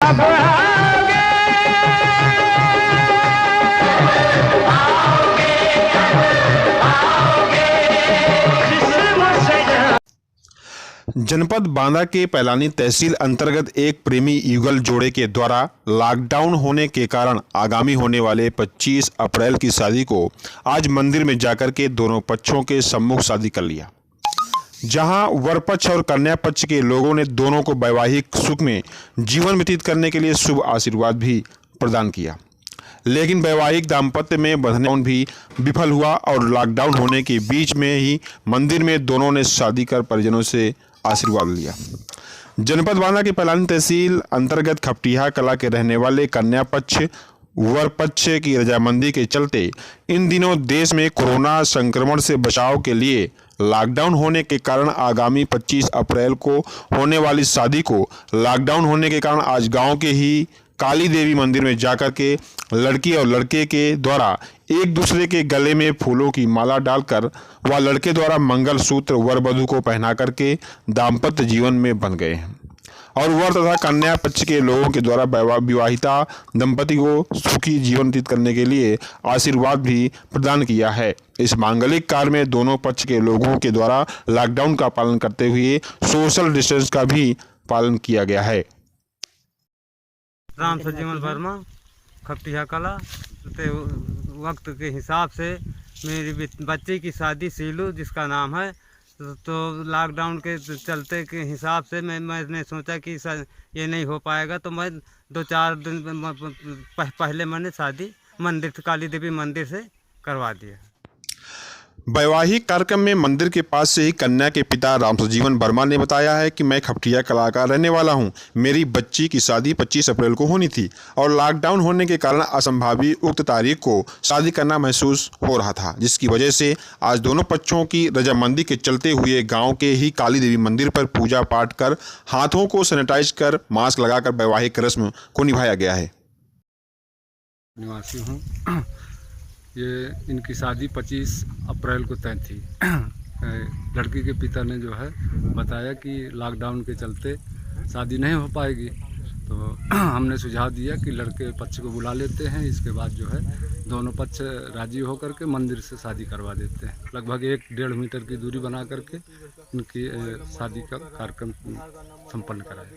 कब आओगे, जनपद बांदा के पैलानी तहसील अंतर्गत एक प्रेमी युगल जोड़े के द्वारा लॉकडाउन होने के कारण आगामी होने वाले 25 अप्रैल की शादी को आज मंदिर में जाकर के दोनों पक्षों के सम्मुख शादी कर लिया, जहां वर पक्ष और कन्या पक्ष के लोगों ने दोनों को वैवाहिक सुख में जीवन व्यतीत करने के लिए शुभ आशीर्वाद भी प्रदान किया। लेकिन वैवाहिक दाम्पत्य में बंधन भी विफल हुआ और लॉकडाउन होने के बीच में ही मंदिर में दोनों ने शादी कर परिजनों से आशीर्वाद लिया। जनपद बांदा के पैलानी तहसील अंतर्गत खपटिया कला के रहने वाले कन्या पक्ष वर पक्ष की रजामंदी के चलते इन दिनों देश में कोरोना संक्रमण से बचाव के लिए लॉकडाउन होने के कारण आगामी 25 अप्रैल को होने वाली शादी को लॉकडाउन होने के कारण आज गांव के ही काली देवी मंदिर में जाकर के लड़की और लड़के के द्वारा एक दूसरे के गले में फूलों की माला डालकर व लड़के द्वारा मंगल सूत्र वर वधू को पहना करके दाम्पत्य जीवन में बंध गए हैं और वर तथा कन्या पक्ष के लोगों के द्वारा विवाहिता दंपति को सुखी जीवन व्यतीत करने के लिए आशीर्वाद भी प्रदान किया है। इस मांगलिक कार्य में दोनों पक्ष के लोगों के द्वारा लॉकडाउन का पालन करते हुए सोशल डिस्टेंस का भी पालन किया गया है। राम सजीवन वर्मा खपटिया कला वक्त के हिसाब से मेरी बच्चे की शादी सीलू जिसका नाम है, तो लॉकडाउन के चलते के हिसाब से मैंने सोचा कि ये नहीं हो पाएगा, तो मैं 2-4 दिन पहले मैंने शादी मंदिर काली देवी मंदिर से करवा दिया। वैवाहिक कार्यक्रम में मंदिर के पास से ही कन्या के पिता राम सजीवन वर्मा ने बताया है कि मैं खपटिया कला का रहने वाला हूं। मेरी बच्ची की शादी 25 अप्रैल को होनी थी और लॉकडाउन होने के कारण असंभावी उक्त तारीख को शादी करना महसूस हो रहा था, जिसकी वजह से आज दोनों पक्षों की रजामंदी के चलते हुए गांव के ही काली देवी मंदिर पर पूजा पाठ कर हाथों को सैनिटाइज कर मास्क लगाकर वैवाहिक रस्म को निभाया गया है। निवासी हूँ। ये इनकी शादी 25 अप्रैल को तय थी। लड़की के पिता ने जो है बताया कि लॉकडाउन के चलते शादी नहीं हो पाएगी, तो हमने सुझाव दिया कि लड़के पक्ष को बुला लेते हैं, इसके बाद जो है दोनों पक्ष राजी होकर के मंदिर से शादी करवा देते हैं। लगभग 1-1.5 मीटर की दूरी बना करके इनकी शादी का कार्यक्रम संपन्न कराया।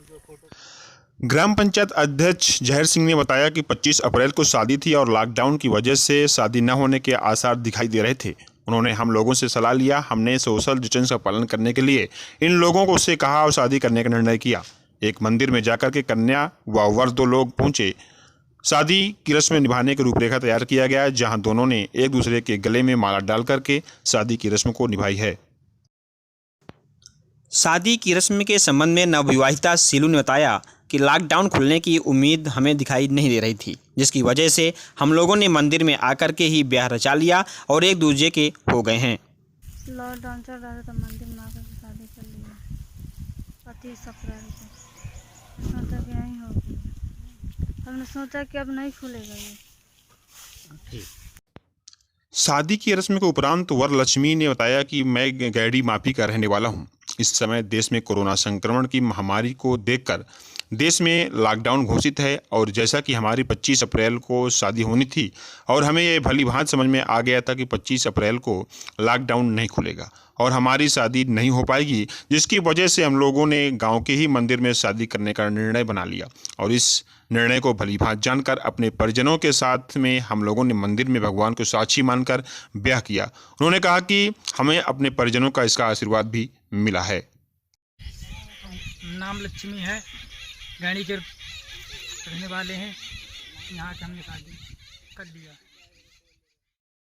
ग्राम पंचायत अध्यक्ष जहर सिंह ने बताया कि 25 अप्रैल को शादी थी और लॉकडाउन की वजह से शादी न होने के आसार दिखाई दे रहे थे। उन्होंने हम लोगों से सलाह लिया। हमने सोशल डिस्टेंस का पालन करने के लिए इन लोगों को उससे कहा और शादी करने का निर्णय किया। एक मंदिर में जाकर के कन्या व वर 2 लोग पहुंचे। शादी की रस्म निभाने की रूपरेखा तैयार किया गया, जहाँ दोनों ने एक दूसरे के गले में माला डाल करके शादी की रस्म को निभाई है। शादी की रस्म के संबंध में नवविवाहिता सीलू ने बताया कि लॉकडाउन खुलने की उम्मीद हमें दिखाई नहीं दे रही थी, जिसकी वजह से हम लोगों ने मंदिर में आकर के ही ब्याह रचा लिया और एक दूसरे के हो गए हैं। लॉकडाउन चल रहा था तो मंदिर में आकर के शादी कर लिया 25 अप्रैल को। सोचा कि यहीं होगी, हमने सोचा कि अब नहीं खुलेगा ये। शादी की रस्म के उपरांत वर लक्ष्मी ने बताया कि मैं गैडी माफी का रहने वाला हूं। इस समय देश में कोरोना संक्रमण की महामारी को देखकर देश में लॉकडाउन घोषित है और जैसा कि हमारी 25 अप्रैल को शादी होनी थी और हमें ये भली भांति समझ में आ गया था कि 25 अप्रैल को लॉकडाउन नहीं खुलेगा और हमारी शादी नहीं हो पाएगी, जिसकी वजह से हम लोगों ने गांव के ही मंदिर में शादी करने का निर्णय बना लिया और इस निर्णय को भली भांति जानकर अपने परिजनों के साथ में हम लोगों ने मंदिर में भगवान को साक्षी मानकर ब्याह किया। उन्होंने कहा कि हमें अपने परिजनों का इसका आशीर्वाद भी मिला है। नाम लक्ष्मी है, गैणी के रहने वाले हैं, यहाँ से हमने शादी कर लिया।